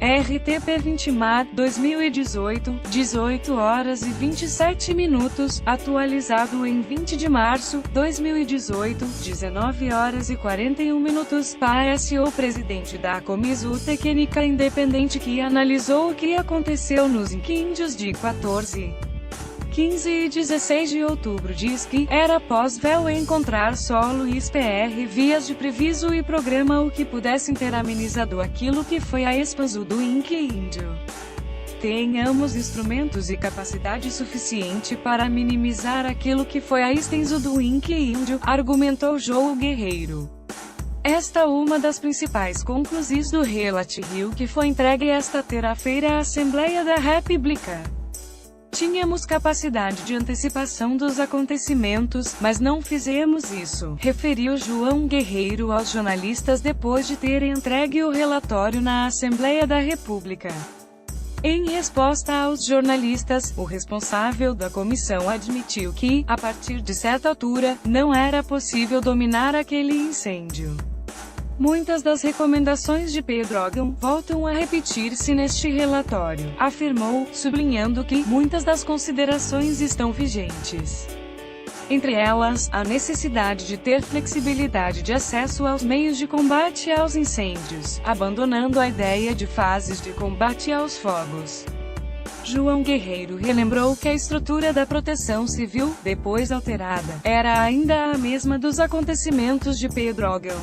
RTP 20mar, 2018, 18 horas e 27 minutos, atualizado em 20 de março, 2018, 19 horas e 41 minutos. Parece o presidente da Comissão Técnica Independente que analisou o que aconteceu nos incêndios de 14, 15 e 16 de outubro diz que era possível encontrar solo e SPR vias de previso e programa o que pudessem ter amenizado aquilo que foi a expansão do incêndio. Tenhamos instrumentos e capacidade suficiente para minimizar aquilo que foi a extensão do incêndio, argumentou João Guerreiro. Esta é uma das principais conclusões do relatório que foi entregue esta terça-feira à Assembleia da República. Tínhamos capacidade de antecipação dos acontecimentos, mas não fizemos isso, referiu João Guerreiro aos jornalistas depois de ter entregue o relatório na Assembleia da República. Em resposta aos jornalistas, o responsável da comissão admitiu que, a partir de certa altura, não era possível dominar aquele incêndio. Muitas das recomendações de Pedrógão voltam a repetir-se neste relatório, afirmou, sublinhando que muitas das considerações estão vigentes. Entre elas, a necessidade de ter flexibilidade de acesso aos meios de combate aos incêndios, abandonando a ideia de fases de combate aos fogos. João Guerreiro relembrou que a estrutura da proteção civil, depois alterada, era ainda a mesma dos acontecimentos de Pedrógão.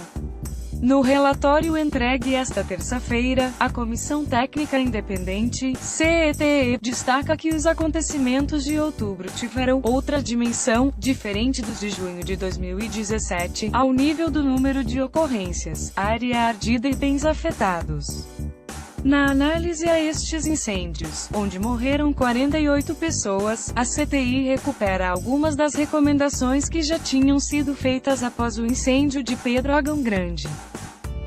No relatório entregue esta terça-feira, a Comissão Técnica Independente, CETE, destaca que os acontecimentos de outubro tiveram outra dimensão, diferente dos de junho de 2017, ao nível do número de ocorrências, área ardida e bens afetados. Na análise a estes incêndios, onde morreram 48 pessoas, a CTI recupera algumas das recomendações que já tinham sido feitas após o incêndio de Pedrógão Grande.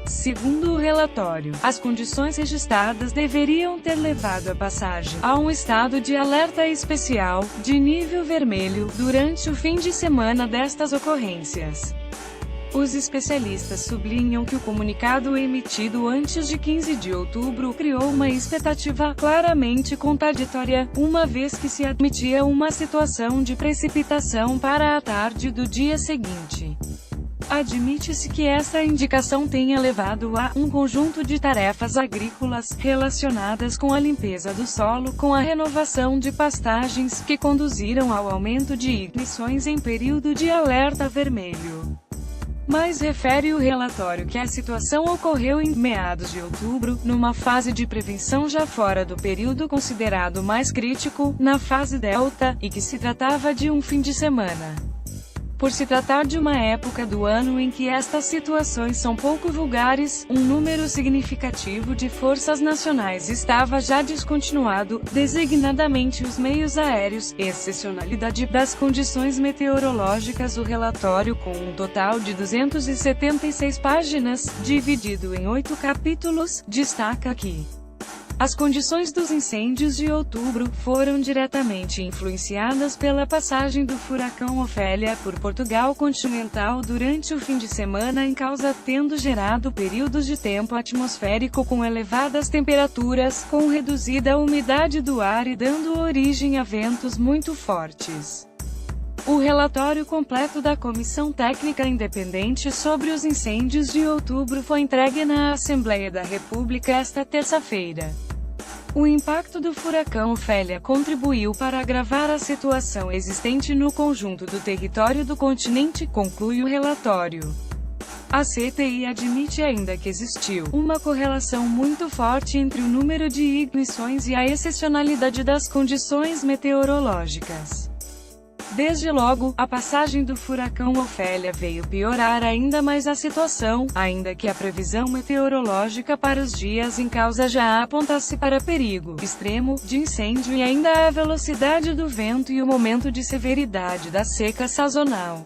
Segundo o relatório, as condições registradas deveriam ter levado a passagem a um estado de alerta especial, de nível vermelho, durante o fim de semana destas ocorrências. Os especialistas sublinham que o comunicado emitido antes de 15 de outubro criou uma expectativa claramente contraditória, uma vez que se admitia uma situação de precipitação para a tarde do dia seguinte. Admite-se que esta indicação tenha levado a um conjunto de tarefas agrícolas, relacionadas com a limpeza do solo, com a renovação de pastagens, que conduziram ao aumento de ignições em período de alerta vermelho. Mas refere o relatório que a situação ocorreu em meados de outubro, numa fase de prevenção já fora do período considerado mais crítico, na fase delta, e que se tratava de um fim de semana. Por se tratar de uma época do ano em que estas situações são pouco vulgares, um número significativo de forças nacionais estava já descontinuado, designadamente os meios aéreos, excepcionalidade das condições meteorológicas. O relatório, com um total de 276 páginas, dividido em 8 capítulos, destaca que as condições dos incêndios de outubro foram diretamente influenciadas pela passagem do furacão Ofélia por Portugal continental durante o fim de semana em causa, tendo gerado períodos de tempo atmosférico com elevadas temperaturas, com reduzida umidade do ar e dando origem a ventos muito fortes. O relatório completo da Comissão Técnica Independente sobre os incêndios de outubro foi entregue na Assembleia da República esta terça-feira. O impacto do furacão Ofélia contribuiu para agravar a situação existente no conjunto do território do continente, conclui o relatório. A CTI admite ainda que existiu uma correlação muito forte entre o número de ignições e a excepcionalidade das condições meteorológicas. Desde logo, a passagem do furacão Ofélia veio piorar ainda mais a situação, ainda que a previsão meteorológica para os dias em causa já apontasse para perigo extremo de incêndio e ainda a velocidade do vento e o momento de severidade da seca sazonal.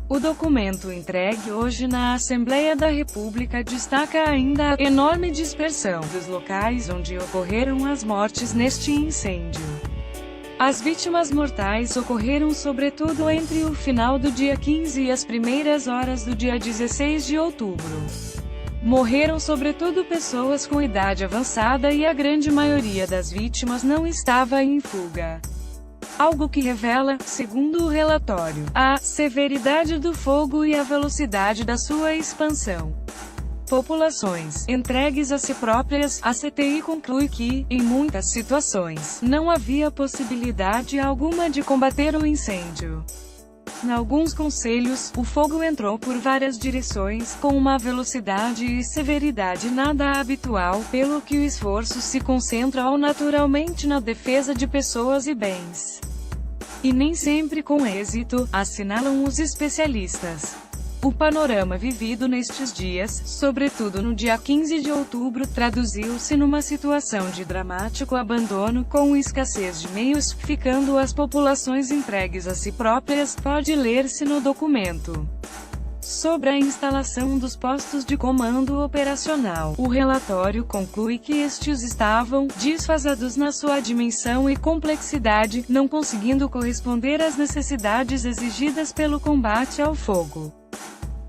O documento entregue hoje na Assembleia da República destaca ainda a enorme dispersão dos locais onde ocorreram as mortes neste incêndio. As vítimas mortais ocorreram sobretudo entre o final do dia 15 e as primeiras horas do dia 16 de outubro. Morreram sobretudo pessoas com idade avançada e a grande maioria das vítimas não estava em fuga. Algo que revela, segundo o relatório, a severidade do fogo e a velocidade da sua expansão. Populações entregues a si próprias, a CTI conclui que, em muitas situações, não havia possibilidade alguma de combater o incêndio. Em alguns concelhos, o fogo entrou por várias direções, com uma velocidade e severidade nada habitual, pelo que o esforço se concentra naturalmente na defesa de pessoas e bens. E nem sempre com êxito, assinalam os especialistas. O panorama vivido nestes dias, sobretudo no dia 15 de outubro, traduziu-se numa situação de dramático abandono, com escassez de meios, ficando as populações entregues a si próprias, pode ler-se no documento. Sobre a instalação dos postos de comando operacional, o relatório conclui que estes estavam desfasados na sua dimensão e complexidade, não conseguindo corresponder às necessidades exigidas pelo combate ao fogo.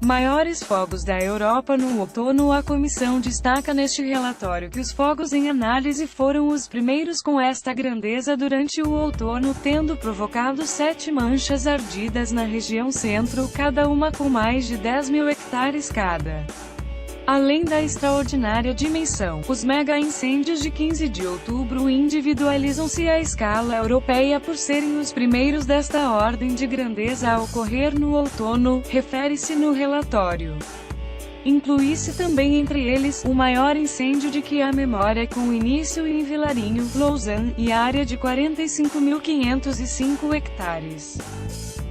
Maiores fogos da Europa no outono. A comissão destaca neste relatório que os fogos em análise foram os primeiros com esta grandeza durante o outono, tendo provocado 7 manchas ardidas na região centro, cada uma com mais de 10.000 hectares cada. Além da extraordinária dimensão, os mega-incêndios de 15 de outubro individualizam-se à escala europeia por serem os primeiros desta ordem de grandeza a ocorrer no outono, refere-se no relatório. Inclui-se também entre eles, o maior incêndio de que há memória, com início em Vilarinho, Lausanne, e área de 45.505 hectares.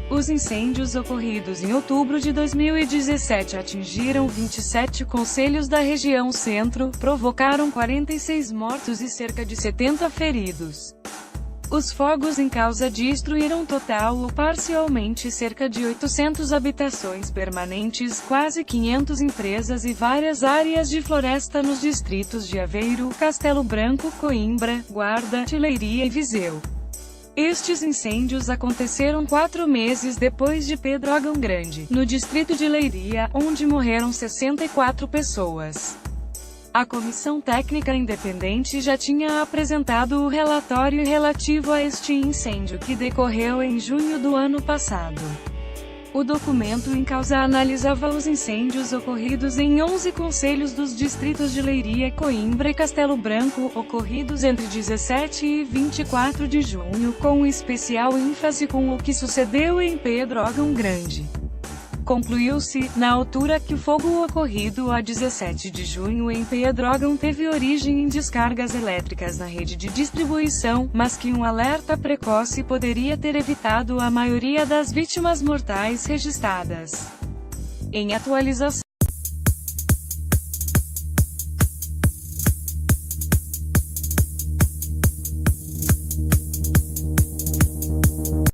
Os incêndios ocorridos em outubro de 2017 atingiram 27 concelhos da região centro, provocaram 46 mortos e cerca de 70 feridos. Os fogos em causa destruíram total ou parcialmente cerca de 800 habitações permanentes, quase 500 empresas e várias áreas de floresta nos distritos de Aveiro, Castelo Branco, Coimbra, Guarda, Leiria e Viseu. Estes incêndios aconteceram 4 meses depois de Pedrógão Grande, no distrito de Leiria, onde morreram 64 pessoas. A Comissão Técnica Independente já tinha apresentado o relatório relativo a este incêndio, que decorreu em junho do ano passado. O documento em causa analisava os incêndios ocorridos em 11 concelhos dos distritos de Leiria, Coimbra e Castelo Branco, ocorridos entre 17 e 24 de junho, com especial ênfase com o que sucedeu em Pedrógão Grande. Concluiu-se, na altura, que o fogo ocorrido a 17 de junho em Pedrógão teve origem em descargas elétricas na rede de distribuição, mas que um alerta precoce poderia ter evitado a maioria das vítimas mortais registradas. Em atualização